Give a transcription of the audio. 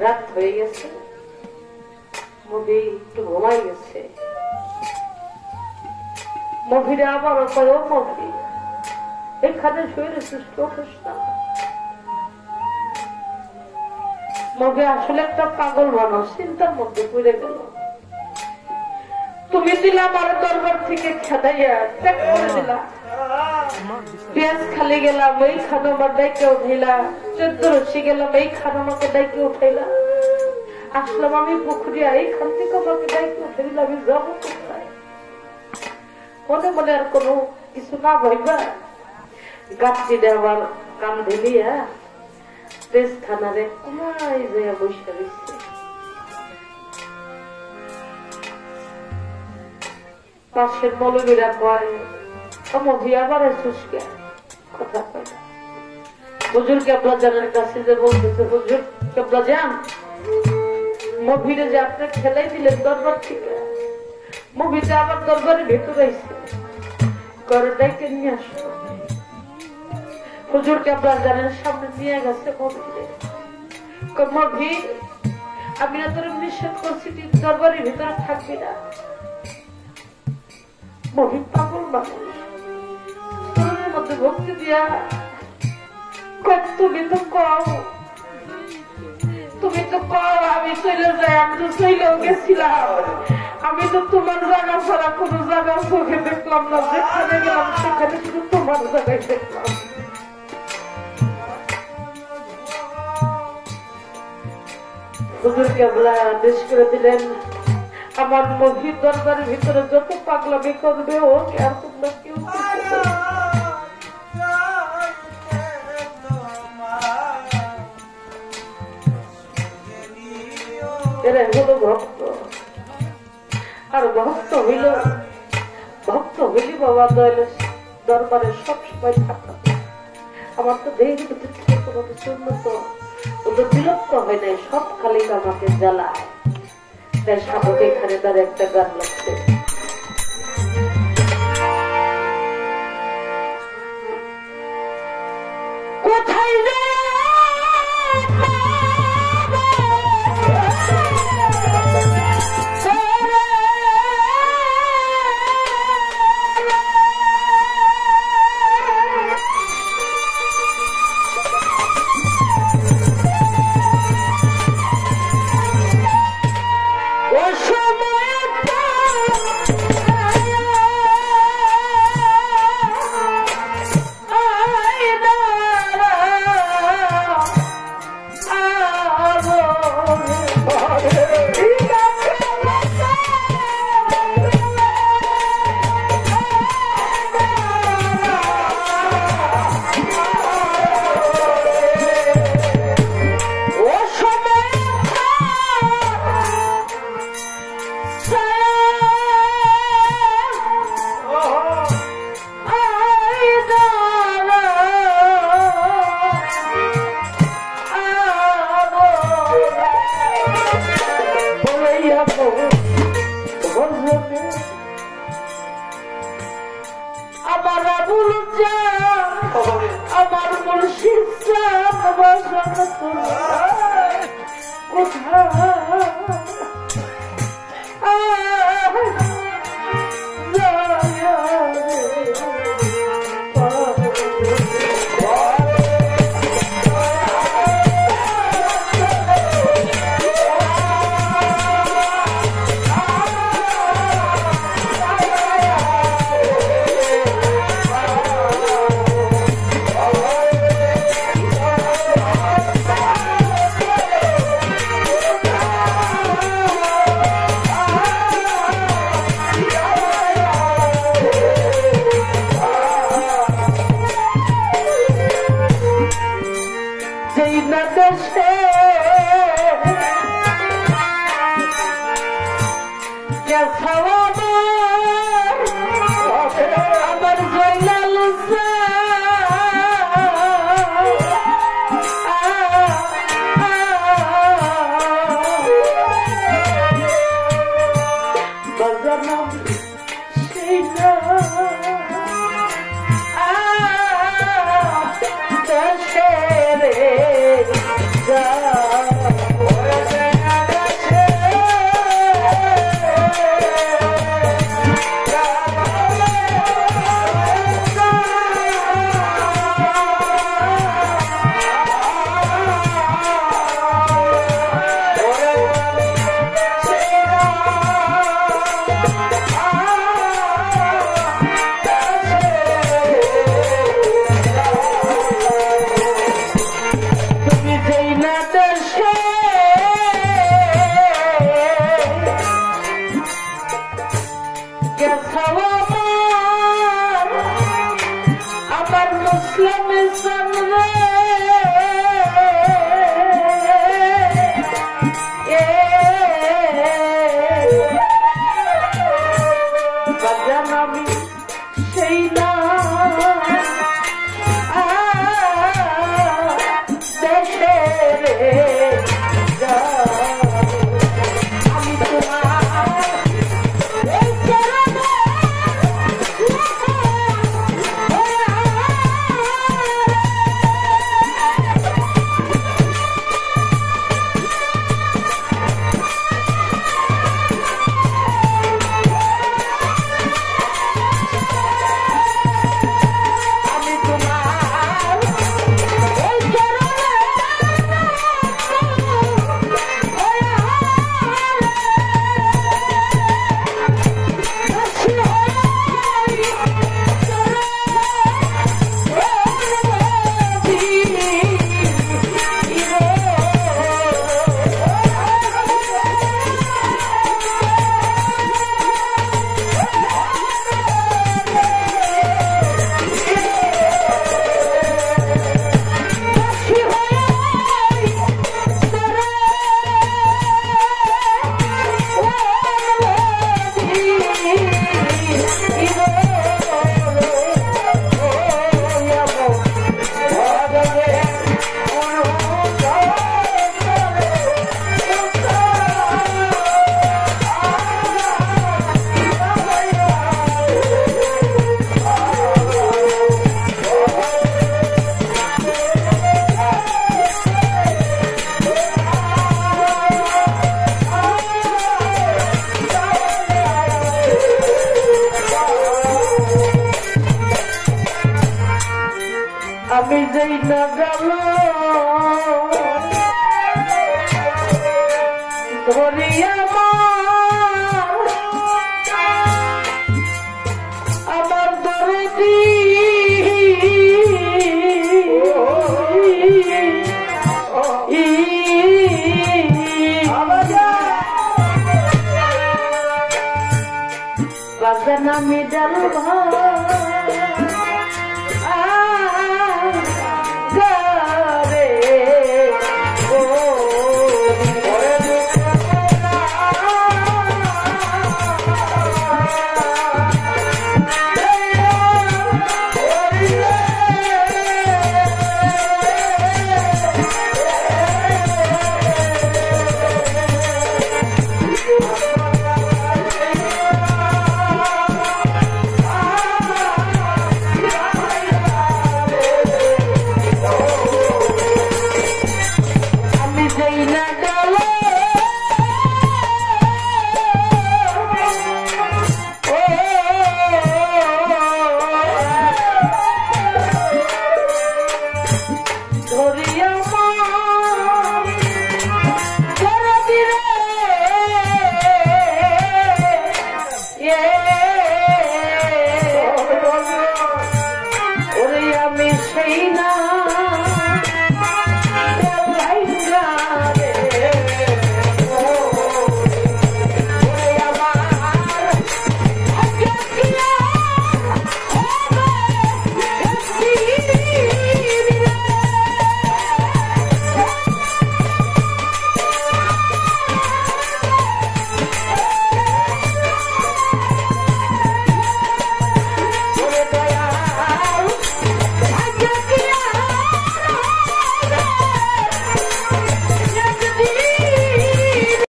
রাত হয়ে গেছে, মুভি একটু ঘুমাই গেছে। মুভিরা আবার মুভি এখানে শুয়ে রেছিস, উঠিস না। মুভি আসলে একটা পাগল মানুষ, চিন্তার মধ্যে পড়ে গেল। তুমি দিলা আমার দরবার থেকে খেদাইয়া ত্যাগ করে দিলা, পেঁয়াজ খালি গেলাম এই খানো আমার ডাইকে উঠাইলা, 14 রসি গেলাম এই খানো আমাকে ডাইকে উঠাইলা, আসলাম আমি পুকুরিয়া এইখান থেকে আমাকে ডাইকে উঠাইলা, আমি যাবো কোথায়? মনে মনে আর কোনো কিছু না ভাইবা গাছটি আবার কান ঢেলিয়া তেজ খানারে কোনায় যাইয়া বসে রয়েছে। পাশের মৌলবীরা কয় মভি আবার সুস্কে কথা কয় না। হুজুর কেবলা জানের কাছে যে বলতেছে, হুজুর কেবলা যান মভিরে যে আপনি খেলাই দিলেন দরবার থেকে, মভিতে আবার দরবারের ভেতরে আইছে, ঘরে ডাইকে নিয়ে আসলো। হুজুর কেবলা জানের সামনে নিয়ে গেছে মভিরে, মভি আমি না তোর নিষেধ করছি তুই দরবারের ভিতরে থাকবি না। মহি পাগল মানুষ, তোর মধ্যে ভক্তি দিয়া তুমি তো কও, তুমি তো কও আমি চলে যাই, আমি তো চলেও গেছিলাম, আমি তো তোমার জায়গা ছাড়া কোন জায়গা চোখে দেখলাম না, যেখানে গেলাম সেখানে শুধু তোমার জায়গায় দেখলাম। হুজুর কেবলা আদেশ করে দিলেন, আমার মহির দরবারের ভিতরে যত পাগলামি করবে ও আর তোমরা কেউ এরা হলো ভক্ত। আর ভক্ত হইলে বাবা দরবারে সবসময় থাকা। আমার তো দেখি কোনো কিছু উন্নত বিরক্ত হয় নাই, সব খালি আমাকে জ্বালায়। তাই সাপকে এখানে তার একটা গান লাগছে, কোথায় রে না গেল ধরিয়া আমার দরদি বাগানা মিডাল ভাই